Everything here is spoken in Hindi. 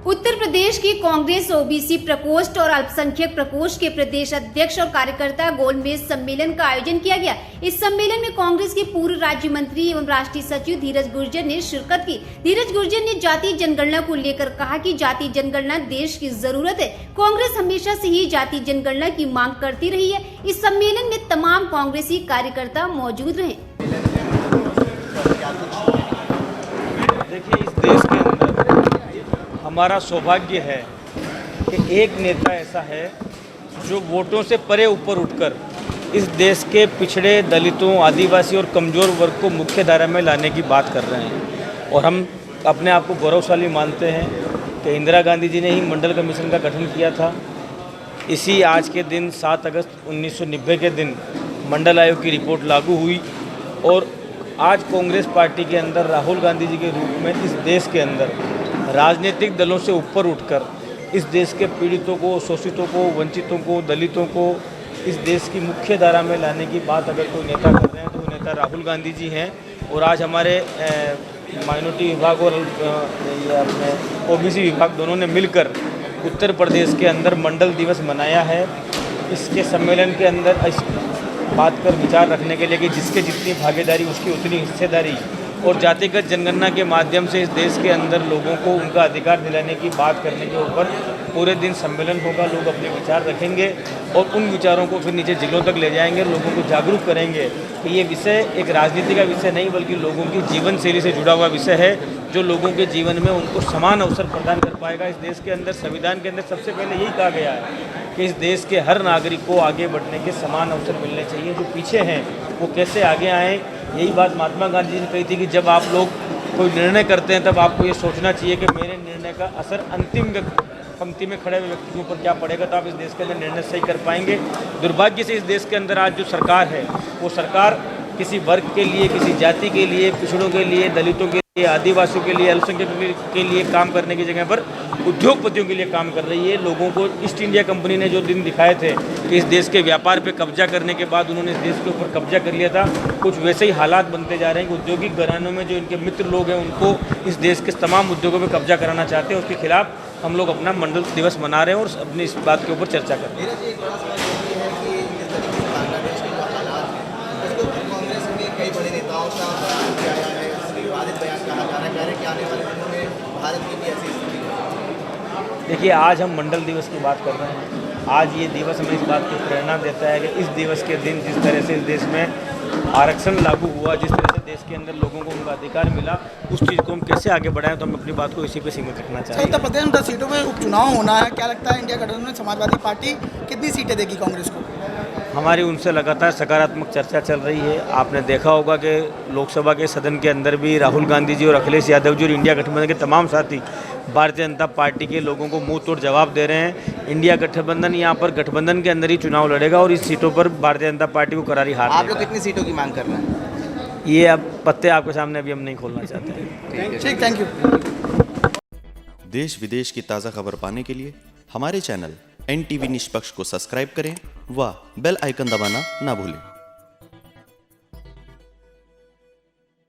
उत्तर प्रदेश की कांग्रेस ओबीसी प्रकोष्ठ और अल्पसंख्यक प्रकोष्ठ के प्रदेश अध्यक्ष और कार्यकर्ता गोलमेज सम्मेलन का आयोजन किया गया। इस सम्मेलन में कांग्रेस के पूर्व राज्य मंत्री एवं राष्ट्रीय सचिव धीरज गुर्जर ने शिरकत की। धीरज गुर्जर ने जातीय जनगणना को लेकर कहा कि जातीय जनगणना देश की जरूरत है। कांग्रेस हमेशा से ही जातीय जनगणना की मांग करती रही है। इस सम्मेलन में तमाम कांग्रेसी कार्यकर्ता मौजूद रहे। देखिए, इस देश के अंदर हमारा सौभाग्य है कि एक नेता ऐसा है जो वोटों से परे ऊपर उठकर इस देश के पिछड़े, दलितों, आदिवासी और कमज़ोर वर्ग को मुख्य धारा में लाने की बात कर रहे हैं। और हम अपने आप को गौरवशाली मानते हैं कि इंदिरा गांधी जी ने ही मंडल कमीशन का गठन किया था। इसी आज के दिन 7 अगस्त 1990 के दिन मंडल आयोग की रिपोर्ट लागू हुई और आज कांग्रेस पार्टी के अंदर राहुल गांधी जी के रूप में इस देश के अंदर राजनीतिक दलों से ऊपर उठकर इस देश के पीड़ितों को, शोषितों को, वंचितों को, दलितों को इस देश की मुख्य धारा में लाने की बात अगर कोई नेता कर रहे हैं तो वो नेता राहुल गांधी जी हैं। और आज हमारे माइनॉरिटी विभाग और अपने ओबीसी विभाग दोनों ने मिलकर उत्तर प्रदेश के अंदर मंडल दिवस मनाया है। इसके सम्मेलन के अंदर इस बात पर विचार रखने के लिए कि जिसके जितनी भागीदारी उसकी उतनी हिस्सेदारी और जातिगत जनगणना के माध्यम से इस देश के अंदर लोगों को उनका अधिकार दिलाने की बात करने के ऊपर पूरे दिन सम्मेलन होगा। लोग अपने विचार रखेंगे और उन विचारों को फिर नीचे जिलों तक ले जाएंगे, लोगों को जागरूक करेंगे कि ये विषय एक राजनीति का विषय नहीं बल्कि लोगों की जीवन शैली से जुड़ा हुआ विषय है, जो लोगों के जीवन में उनको समान अवसर प्रदान कर पाएगा। इस देश के अंदर संविधान के अंदर सबसे पहले यही कहा गया है कि इस देश के हर नागरिक को आगे बढ़ने के समान अवसर मिलने चाहिए। जो पीछे हैं वो कैसे आगे आएँ, यही बात महात्मा गांधी जी ने कही थी कि जब आप लोग कोई निर्णय करते हैं तब आपको ये सोचना चाहिए कि मेरे निर्णय का असर अंतिम पंक्ति में खड़े हुए व्यक्ति के ऊपर क्या पड़ेगा, तो आप इस देश के अंदर निर्णय सही कर पाएंगे। दुर्भाग्य से इस देश के अंदर आज जो सरकार है वो सरकार किसी वर्ग के लिए, किसी जाति के लिए, पिछड़ों के लिए, दलितों के लिए, आदिवासियों के लिए, अल्पसंख्यकों के लिए काम करने की जगह पर उद्योगपतियों के लिए काम कर रही है। लोगों को ईस्ट इंडिया कंपनी ने जो दिन दिखाए थे कि इस देश के व्यापार पे कब्जा करने के बाद उन्होंने इस देश के ऊपर कब्जा कर लिया था, कुछ वैसे ही हालात बनते जा रहे हैं कि औद्योगिक घरानों में जो इनके मित्र लोग हैं उनको इस देश के तमाम उद्योगों पर कब्जा कराना चाहते हैं। उसके खिलाफ हम लोग अपना मंडल दिवस मना रहे हैं और अपनी इस बात के ऊपर चर्चा कर रहे हैं। कई बड़े नेताओं का किया गया है, विवादित बयान कहा जा रहा है कि आने वाले दिनों में भारत की भी ऐसी स्थिति है। देखिए, आज हम मंडल दिवस की बात कर रहे हैं। आज ये दिवस हमें इस बात की प्रेरणा देता है कि इस दिवस के दिन जिस तरह से इस देश में आरक्षण लागू हुआ, जिस तरह से देश के अंदर लोगों को उनका अधिकार मिला, उस चीज़ को हम कैसे आगे बढ़ाएं, तो हम अपनी बात को इसी पे सीमित रखना चाहते हैं। उत्तर प्रदेश में 10 सीटों में उपचुनाव होना है, क्या लगता है इंडिया गठबंधन में समाजवादी पार्टी कितनी सीटें देगी कांग्रेस को? हमारी उनसे लगातार सकारात्मक चर्चा चल रही है। आपने देखा होगा कि लोकसभा के सदन के अंदर भी राहुल गांधी जी और अखिलेश यादव जी और इंडिया गठबंधन के तमाम साथी भारतीय जनता पार्टी के लोगों को मुंह तोड़ जवाब दे रहे हैं। इंडिया गठबंधन यहाँ पर गठबंधन के अंदर ही चुनाव लड़ेगा और इस सीटों पर भारतीय जनता पार्टी को करारी हार देगा। आप लोग कितनी सीटों की मांग कर रहे हैं? ये अब पत्ते आपके सामने अभी हम नहीं खोलना चाहते। ठीक, थैंक यू। देश विदेश की ताज़ा खबर पाने के लिए हमारे चैनल NTV निष्पक्ष को सब्सक्राइब करें व बेल आइकन दबाना ना भूलें।